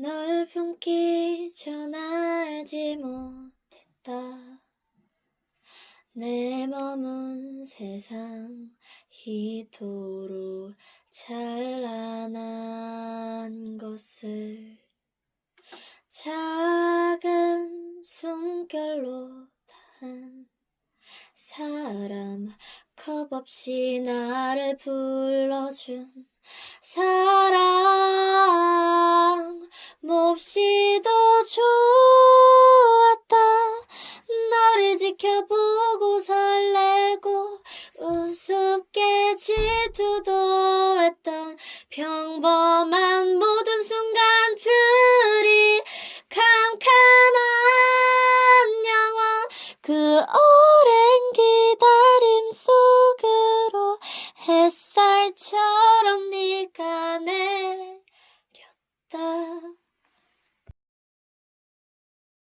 널 품기 전 알지 못했다. 내 머문 세상 이토록 찬란한 것을 작은 숨결로 단 사람, 겁없이 나를 불러준 사랑, 몹시도 좋은